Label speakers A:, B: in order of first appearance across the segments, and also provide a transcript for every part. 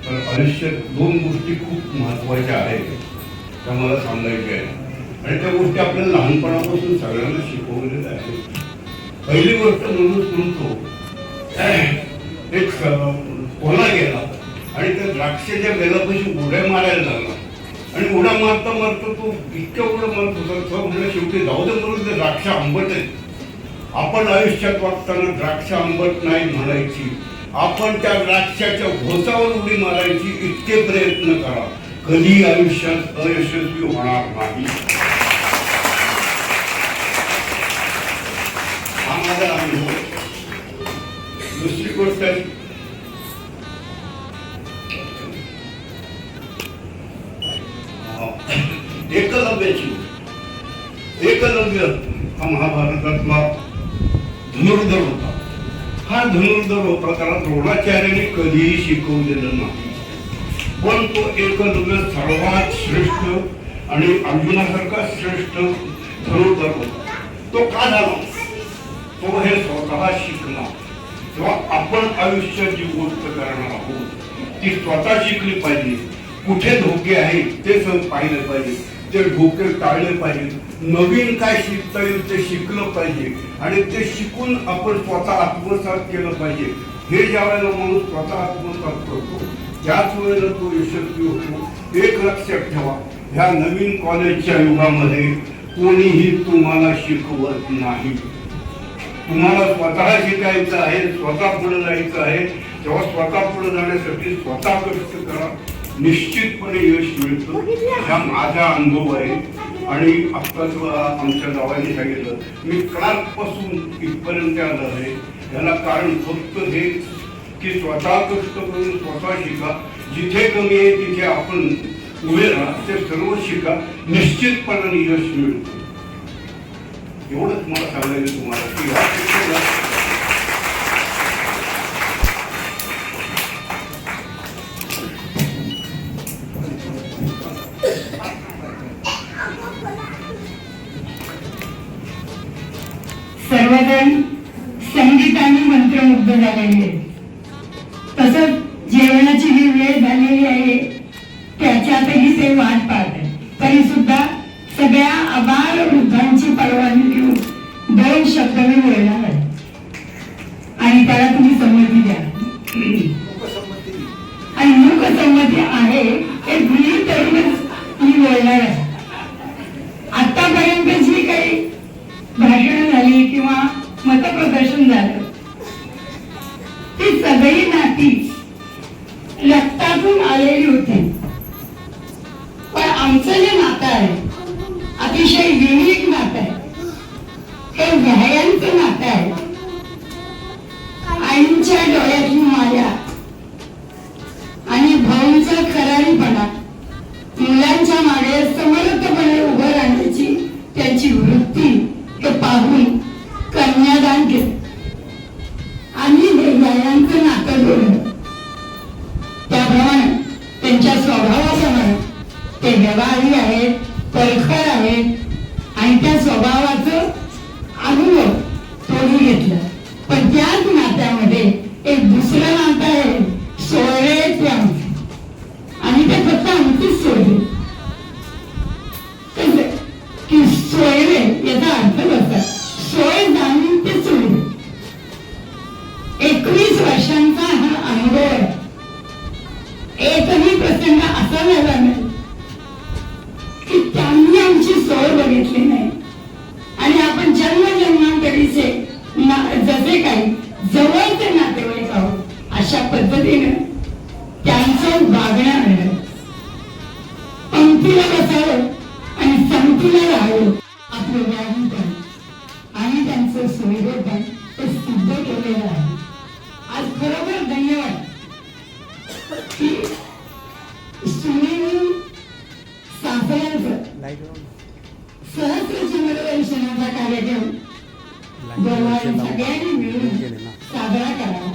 A: तर आयुष्यात दोन गोष्टी खूप महत्त्वाच्या आहेत त्या मला सांगायच्या आहेत आणि त्या गोष्टी आपल्याला लहानपणापासून सगळ्यांना शिकवलेल्या आहेत. पहिली गोष्ट म्हणतो एक कोला गेला आणि त्या द्राक्षाच्या वेलापाशी उड्या मारायला लागला आणि उड्या मारता मारता तो इतक्या उड्या मारत होता तो म्हणजे शेवटी जाऊ दे म्हणून ते द्राक्ष आंबट आहे. आपण आयुष्यात वागताना द्राक्ष आंबट नाही म्हणायची, आपण त्या द्राक्षाच्या घोसावर उडी मारायची. इतके प्रयत्न करा, कधी आयुष्यात अयशस्वी होणार नाही. हा माझा अनुभव. दुसरी गोष्ट आहे एकलव्याची. एकलव्य हा महाभारतातला धनुर्धर होता. हा धनुर्धर होता, त्याला द्रोणाचार्याने कधीही शिकवलेलं नाही, पण तो एकलव्य सर्वात श्रेष्ठ आणि अर्जुनासारखा श्रेष्ठ धनुर्धर होता. तो का झाला? तो हे स्वतः शिकला. तेव्हा आपण आयुष्यात जी गोष्ट करणार आहोत ती स्वतः शिकली पाहिजे. कुठे धोके आहेत ते पाहिलं पाहिजे, ते धोके टाळले पाहिजे. नवीन काय शिकता येईल ते शिकलं पाहिजे आणि ते शिकून आपण स्वतः आत्मसात केलं पाहिजे. हे ज्या वेळेला माणूस स्वतः आत्मसात करतो त्याच वेळेला तो यशस्वी होतो. एक लक्षात ठेवा, ह्या नवीन कॉलेजच्या युगामध्ये कोणीही तुम्हाला शिकवत नाही. तुम्हाला स्वतः शिकायचं आहे, स्वतः पुढे जायचं आहे. तेव्हा स्वतः पुढे जाण्यासाठी स्वतः कष्ट करा, निश्चितपणे यश मिळतं. हा माझा अनुभव आहे. आणि आत्ताच आमच्या जावाने सांगितलं, मी क्लासपासून इथपर्यंत आलं आहे. याला कारण फक्त हे की स्वतः कष्ट करून स्वतः शिका. जिथे कमी आहे तिथे आपण उभे राहा, ते सर्व शिका, निश्चितपणाने यश मिळतं. एवढंच मला सांगायचं तुम्हाला की
B: सर्वजण संगीताने मंत्रमुग्ध झालेले आहेत. तसंच जेवणाची जी वेळ झालेली आहे त्याच्यातही ते वाट पाहत आहे. तरी सुद्धा सगळ्या आबाल वृद्धांची परवानगी घेऊन दोन शब्द मी बोलणार आहे आणि त्याला तुम्ही संमती द्या. आणि मूकसंमती आहे हे गृहीत धरूनच मी बोलणार आहे. आतापर्यंत जी काही भाषण झाली किंवा मतप्रदर्शन झालं ती सगळी नाती रक्तातून आलेली होती. पण आमचं जे नातं आहे अतिशय युनिक नातं आहे. हे व्यायांचं नातं आहे. आईंच्या डोळ्यातली माया आणि भाऊंचा खरारीपणा, मुलांच्या मागे समर्थपणे उभं राहण्याची त्यांची वृत्ती हे पाहून कन्यादान केलं आणि हे व्यायांचं नातं जोडलं. त्याप्रमाणे त्यांच्या स्वभावाप्रमाणे ते व्यवहारी आहेत, परखड आहेत आणि त्या स्वभावाचं अनुभव तोडून घेतलं. पण त्याच नात्यामध्ये एक दुसरं नातं आहे, सोयरे ते आमचे आणि ते फक्त आमचीच सोयरे. की सोयरे याचा अर्थ कसा? सोय जाणून ते सोयरे. 21 वर्षांचा हा अनुभव आहे. एकही प्रसंग असा झाला नाही की त्यांनी आमची सोय बघितली नाही. आणि आपण जन्मजन्मांतरीचे जसे काही जवळचे नातेवाईक आहोत अशा पद्धतीने त्यांचं वागणं आहे. पंक्तीला बसावं आणि संगतीला राहावं आपलं व्यागीपण आणि त्यांचं सोयरेपण ते सिद्ध केलेलं आहे. आज खरोखर धन्यवाद की सुनील सासऱ्यांचं सहस्रचंद्रदर्शनाचा कार्यक्रम सगळ्यांनी मिळून साजरा करावा.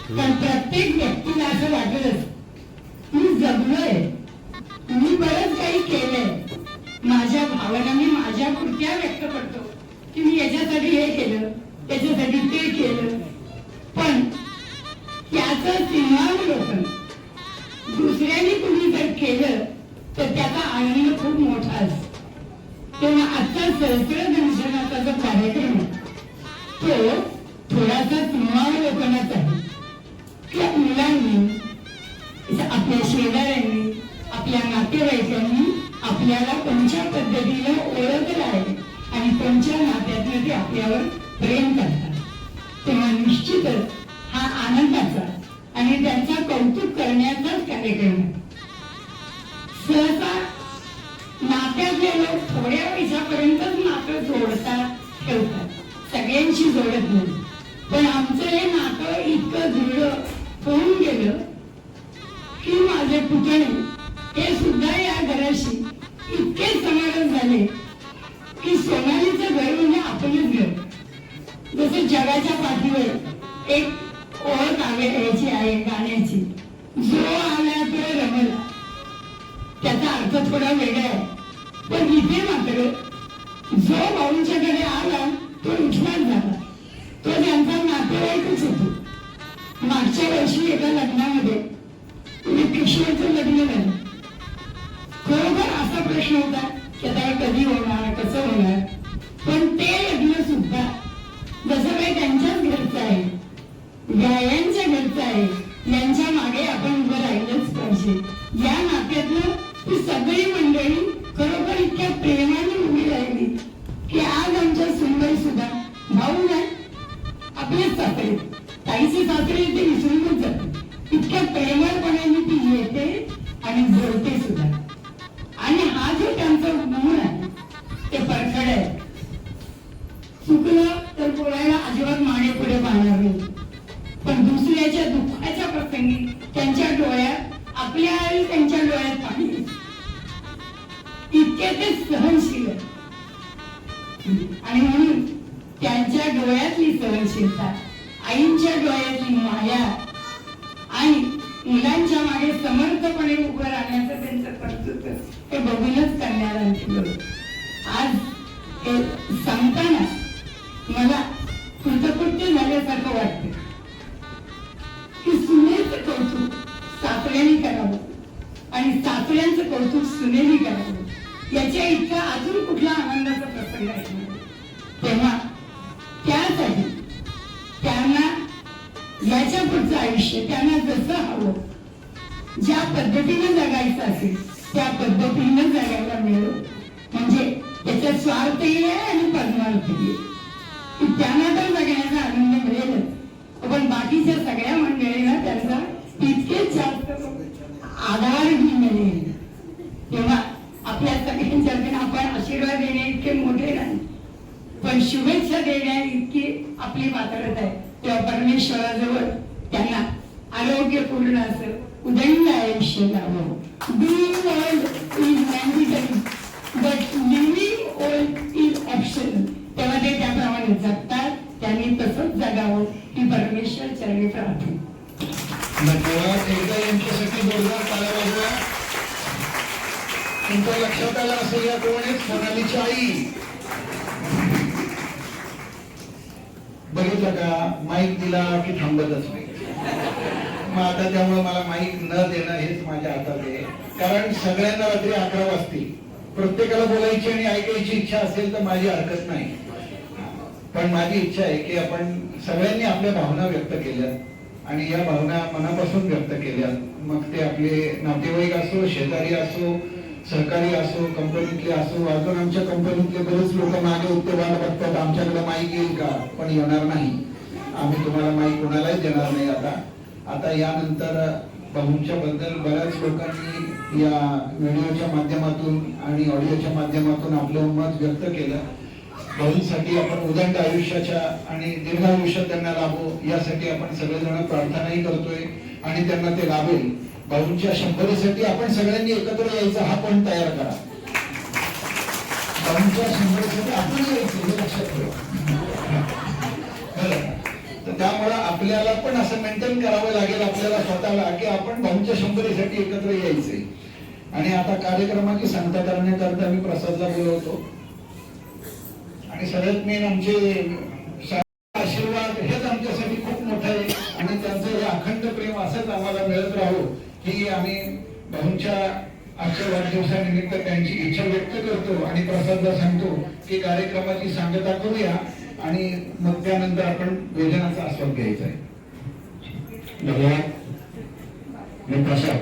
B: तर प्रत्येक व्यक्तीला असं वाटत असतं मी जगलोय, मी बरंच काही केलंय. माझ्या भावना मी माझ्या कृत्या व्यक्त करतो की मी याच्यासाठी हे केलं, त्याच्यासाठी ते केलं. पण त्याचं सीमांकन केलं तर त्याचा आनंद खूप मोठा असतो. तेव्हा आजचा सहस्त्र दर्शनाचा जो कार्यक्रम आहे तो थोडासा समावलोकनाचा आहे की मुलांनी, आपल्या शेजाऱ्यांनी, आपल्या नातेवाईकांनी आपल्याला कोणत्या पद्धतीनं ओळखलं आहे आणि कोणत्या नात्यातनं ते आपल्यावर प्रेम करतात. तेव्हा निश्चितच हा आनंदाचा आणि त्यांचा कौतुक करण्याचाच कार्यक्रम आहे. सहसा नात्यातले लोक थोड्या पैशापर्यंतच नातं जोडतात, ठेवतात, सगळ्यांशी जोडत नाही. पण आमचं हे नातं इतकं दृढ होऊन गेलं की माझे पुतणे हे सुद्धा या घराशी इतके समागम झाले की सोनालीचं घर म्हणजे आपलंच घर. जसं जगाच्या पाठीवर एक ओळख याची आहे गाण्याची, जो आला तो रमला. त्याचा अर्थ थोडा वेगळा आहे, पण इथे मात्र जो भाऊंच्याकडे आला तो उठलाच झाला. तो त्यांचा नातेवाईकच होतो. मागच्या वर्षी एका लग्नामध्ये किशोरचं लग्न झालं. खरोखर असा प्रश्न होता की आता कधी होणार, कसं होणार. पण ते लग्न सुद्धा जसं काही त्यांच्याच घरचं आहे, गायांच्या घरचं आहे, यांच्या मागे आपण उभं राहिलंच पाहिजे. या नात्यातलं ती सगळी मंडळी खरोखर इतक्या प्रेमाने उभी राहिली की आज आमच्या सुनबाई सुद्धा भाऊ नाही, आपलेच सासरे, ताईचे सासरे ते विसरूनच जाते. इतक्या प्रेमळपणाने ती येते आणि बोलते सुद्धा. आणि हा जो त्यांचा गुण आहे ते परखड आहे. चुकलं तर बोलायला अजिबात मागे पुढे पाहणार नाही. पण दुसऱ्याच्या दुःखाच्या प्रसंगी त्यांच्या डोळ्यात, आपल्या आई त्यांच्या डोळ्यात पाणी, इतके ते सहनशील आहे. आणि म्हणून त्यांच्या डोळ्यातली सहनशीलता, आईंच्या डोळ्यातली माया आणि मुलांच्या मागे समर्थपणे उभं राहण्याचं त्यांचं कर्तृत्व हे बघूनच करणाऱ्यांची गरज. आज हे सांगताना मला कृतकृत्य झाल्यासारखं वाटतं की सुनेचं कौतुक सासऱ्यांनी करावं आणि सासऱ्यांचं कौतुक सुनेनी करावं. याच्या इतका अजून कुठला आनंदाचा प्रसंग आहे. तेव्हा त्यासाठी त्यांना याच्या पुढचं आयुष्य त्यांना जसं हवं, ज्या पद्धतीनं जगायचं असेल त्या पद्धतीनं जगायला मिळेल. म्हणजे त्याच्यात स्वार्थही आहे आणि परमार्थही आहे. त्यांना तर जगण्याचा आनंद मिळेलच, पण बाकीच्या सगळ्या मंडळींना त्यांचा तितकेच जास्त आधारही मिळेल. तेव्हा आपल्या सगळ्यांच्या आपण आशीर्वाद देणे इतके मोठे नाही, पण शुभेच्छा देण्या इतकी आपली पात्रता आहे. तेव्हा परमेश्वराजवळ त्यांना आरोग्यपूर्ण असं उदंड आयुष्य लाभो. Being old is mandatory, but living old is optional. तेव्हा ते त्याप्रमाणे जगतात. त्यांनी तसंच जगावं ही परमेश्वर चरणी प्रार्थना.
C: धन्यवाद. एकदा यांच्यासाठी जोरदार टाळ्या वाजवा. तुमच्या लक्षात आलं असेल या कोण आहेत? सोनालीची आई. बघितलं का, माईक दिला की थांबतच नाही. मग आता त्यामुळे मला माईक न देणं हेच माझ्या हातात आहे. कारण सगळ्यांना रात्री 11 वाजतील. प्रत्येकाला बोलायची आणि ऐकायची इच्छा असेल तर माझी हरकत नाही. पण माझी इच्छा आहे की आपण सगळ्यांनी आपल्या भावना व्यक्त केल्या आणि या भावना मनापासून व्यक्त केल्या. मग ते आपले नातेवाईक असो, शेजारी असो, सहकारी असो, कंपनीतले असो. अजून आमच्या कंपनीतले बरेच लोक मागे उत्तेवाला बघतात, आमच्याकडे माईक येईल का? पण येणार नाही. आम्ही तुम्हाला माईक कोणालाच देणार नाही. आता यानंतर भाऊंच्या बद्दल बऱ्याच लोकांनी या व्हिडिओच्या माध्यमातून आणि ऑडिओच्या माध्यमातून आपलं मत व्यक्त केलं. भाऊंसाठी आपण उदंड आयुष्याच्या आणि दीर्घ आयुष्य त्यांना लाभो यासाठी आपण सगळेजण प्रार्थनाही करतोय आणि त्यांना ते लाभेल. भाऊंच्या 100साठी आपण सगळ्यांनी एकत्र यायचा हा पण तयार करा. भाऊंच्या 100साठी आपण यायचं हे लक्षात ठेवा. तर त्यामुळे आपल्याला पण असं मेंटेन करावं लागेल आपल्याला स्वतःला की आपण भाऊंच्या 100साठी एकत्र यायचंय. आणि आता कार्यक्रमाची सांगता करण्याकरता मी प्रसादला बोलवतो आणि सगळ्यात मेन आमचे आशीर्वाद हेच आमच्यासाठी खूप मोठं आहे आणि त्यांचं हे अखंड प्रेम असंच आम्हाला मिळत राहू ही आम्ही भाऊंच्या आजच्या वाढदिवसानिमित्त त्यांची इच्छा व्यक्त करतो आणि प्रसादला सांगतो की कार्यक्रमाची सांगता करूया आणि मग त्यानंतर आपण भोजनाचा आस्वाद घ्यायचा आहे.
D: धन्यवाद. मी प्रसाद,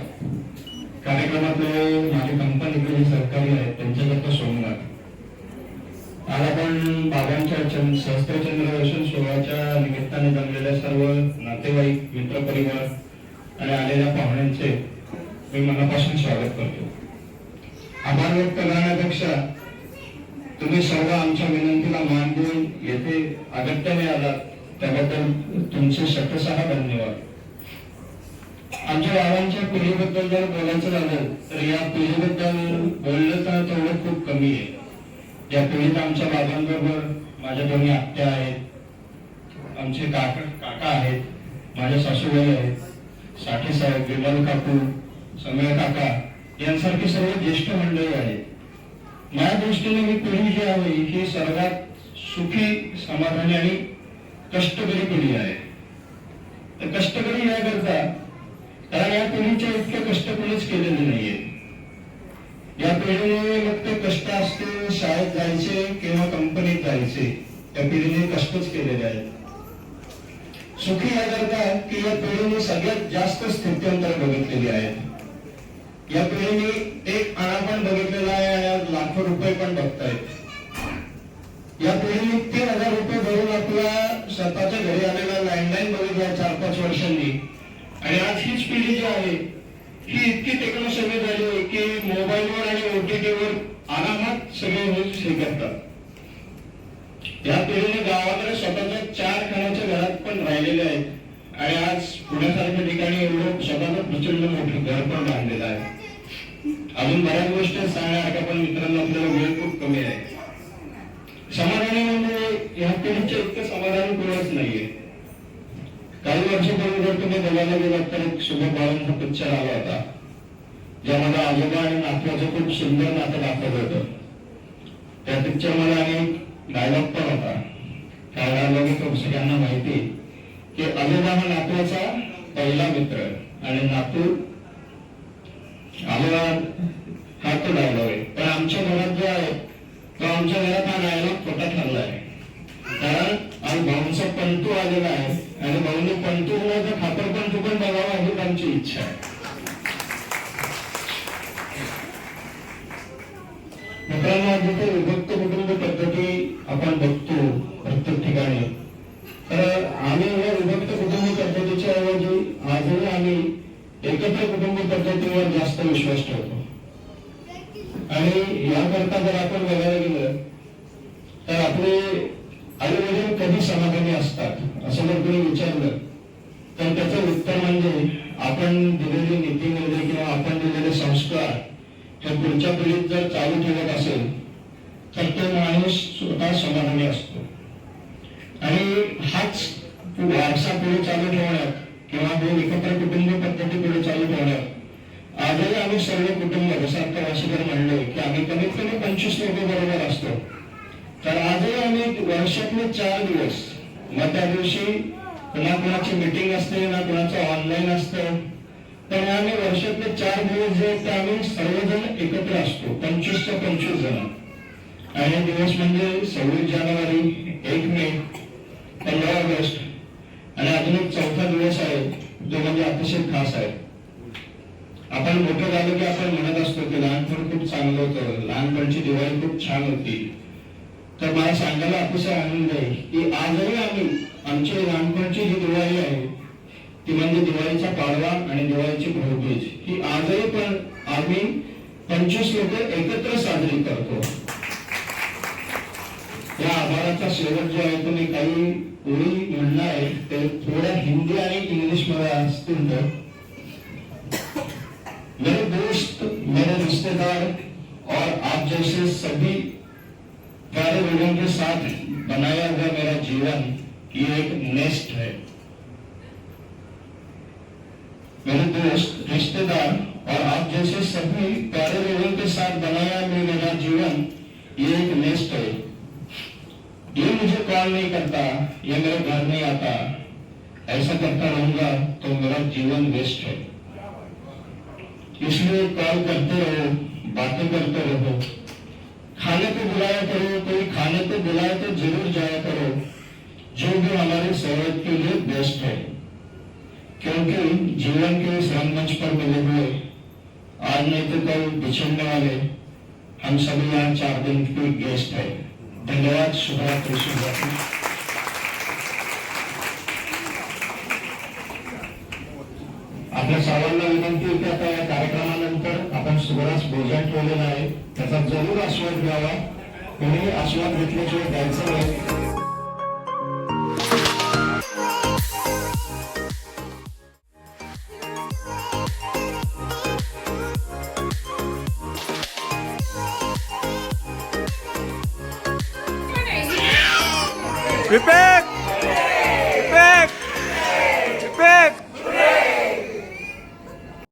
D: कार्यक्रमातले माझे कंपनीतले जे सहकारी आहेत त्यांच्याकरता सोमनाथ. आज आपण बाबांच्या सहस्त्रचंद्र दर्शन सोहळ्याच्या निमित्ताने जमलेल्या सर्व नातेवाईक, मित्रपरिवार आणि आलेल्या पाहुण्यांचे मी मनापासून स्वागत करतो. आभार व्यक्त करण्यापेक्षा तुम्ही सर्व आमच्या विनंतीला मान देऊन येथे अगत्याने आलात त्याबद्दल तुमचे शतशः धन्यवाद. आमच्या बाबांच्या पिढीबद्दल जर बोलायचं झालं तर या पिढीबद्दल बोललं तर तेवढं खूप कमी आहे. या पिढीत आमच्या बाबांबरोबर माझ्या दोन्ही आत्या आहेत, आमचे काका आहेत, माझ्या सासूबाई आहेत, साठे साहेब, विमल काकू, समय काका यांसारखी सर्व ज्येष्ठ मंडळी आहेत. माझ्या दृष्टीने ही पिढी जी आहे ही सर्वात सुखी, समाधानी आणि कष्टकरी पिढी आहे. तर कष्टकरी याकरता कारण या पिढीचे इतके कष्ट कोणीच केलेले नाहीये. या पिढीने मग ते कष्ट असते शाळेत जायचे किंवा कंपनीत जायचे, त्या पिढीने कष्टच केलेले आहेत. सुखी याकरता की या पिढीने सगळ्यात जास्त स्थित्यंतर बघितलेली आहेत. या पिढीने एक आणा पण बघितलेला आहे आणि आज लाखो रुपये पण बघतायत. या पिढीने 3,000 रुपये भरून आपला स्वतःच्या घरी आलेला लँडलाईन बघितला 4-5 वर्षांनी. आणि आज हीच पिढी जी आहे ही इतकी टेक्नो सवय झाली आहे की मोबाईलवर आणि OTTवर आरामात सगळे न्यूज हे करतात. या पिढीने गावाकडे स्वतःच्या 4 खाण्याच्या घरात पण राहिलेले आहेत आणि आज पुण्यासारख्या ठिकाणी एवढं स्वतःचं प्रचंड मोठं घर पण बांधलेलं आहे. अजून बऱ्याच गोष्टी सांगण्यासारख्या पण मित्रांनो आपल्याला वेळ खूप कमी आहे. समाधानी म्हणजे या पिढीचे इतकं समाधान कोणच नाहीये. काही वर्षापूर्वी जर तुम्ही बघायला गेलात तर एक शुभ बाळांचा पिक्चर आला होता ज्यामध्ये आजोबा आणि नातवाचं खूप सुंदर नातं दाखवत होतं. त्या पिक्चर मध्ये अनेक डायलॉग पण होता. त्या डायलॉग सगळ्यांना माहिती की आजोबा हा नातवाचा पहिला मित्र आणि नातू आजोबा हा तो डायलॉग आहे. पण आमच्या घरात जो आहे तो आमच्या घरात हा डायलॉग खोटा ठरला आहे. कारण आज भाऊंचा पंतू आलेला आहे आणि भाऊने पंतू तर खापर पंतू पण बघावा ही आमची इच्छा आहे. मित्रांनो, जिथे विभक्त कुटुंब पद्धती आपण बघतो प्रत्येक ठिकाणी, तर आम्ही या विभक्त कुटुंब पद्धतीच्या ऐवजी आजही आम्ही एकत्र कुटुंब पद्धतीवर जास्त विश्वास ठेवतो. आणि याकरता जर आपण बघायला गेलं तर आपले आई वडील कधी समाधानी असतात असं जर कोणी विचारलं तर त्याचं उत्तर म्हणजे आपण दिलेली नीतिमूल्य किंवा आपण दिलेले संस्कार हे पुढच्या पिढीत जर चालू ठेवत असेल तर तो माणूस स्वतः समाधानी असतो. आणि हाच वारसा पुढे चालू ठेवण्यात किंवा हे एकत्र कुटुंब पद्धती पुढे चालू ठेवण्यात आजही आम्ही सर्व कुटुंब जसं आता वाशीकर म्हणले की आम्ही कमीत कमी 25 लोक बरोबर असतो. तर आजही आम्ही वर्षातले 4 दिवस, मग त्या दिवशी पुन्हा कुणाची मीटिंग असते ना कुणाचं ऑनलाईन असतं, पण आम्ही वर्षातले 4 दिवस जे आहेत ते आम्ही सर्वजण एकत्र असतो, 25च्या 25 जण. आणि हे दिवस म्हणजे 26 जानेवारी, 1 मे, 15 ऑगस्ट आणि अजून एक 4था दिवस आहे जो म्हणजे अतिशय खास आहे. आपण मोठं झालो की आपण म्हणत असतो की लहानपण खूप चांगलं होतं, लहानपणची दिवाळी खूप छान होती. तर मला सांगायला अतिशय आनंद आहे की आजही आम्ही आमची लहानपणची जी दिवाळी आहे ती म्हणजे दिवाळीचा पाडवा आणि दिवाळीची भाऊबीज ही आजही पण आम्ही 25 लोक एकत्र साजरी करतो. या आभाराचा शेवट जो आहे तो मी काही ओळी म्हणणार आहे ते थोड्या हिंदी आणि इंग्लिश मध्ये असतील. तर मेरे दोस्त, मेरे रिश्तेदार और आप जैसे सभी प्यारे लोगों के साथ बनाया हुआ मेरा जीवन ये एक नेस्ट है. मेरे दोस्त, रिश्तेदार और आप जैसे सभी प्यारे लोगों के साथ बनाया हुआ मेरा जीवन ये एक नेस्ट है. ये मुझे कॉल नहीं करता, ये मेरे घर नहीं आता, ऐसा करता रहूंगा तो मेरा जीवन वेस्ट है. इसलिए कॉल करते रहो, बातें करते रहो, खाने को बुलाया करो, कोई खाने को बुलाए तो जरूर जाया करो, जो भी हमारी सेहत के लिए बेस्ट है। क्योंकि जीवन के इस रंगमंच पर मिले हुए आज नहीं तो कल बिछड़ने वाले हम सभी यहाँ 4 दिन के गेस्ट है। धन्यवाद। शुभरात्रि। शुभरात्रि। आपल्या सर्वांना विनंती आहे की आता या कार्यक्रमानंतर आपण सुबरास भोजन ठेवलेलं आहे, त्याचा जरूर आस्वाद घ्यावा. कोणी आस्वाद घेतल्याशिवाय द्यायचं नाही.
E: विपेक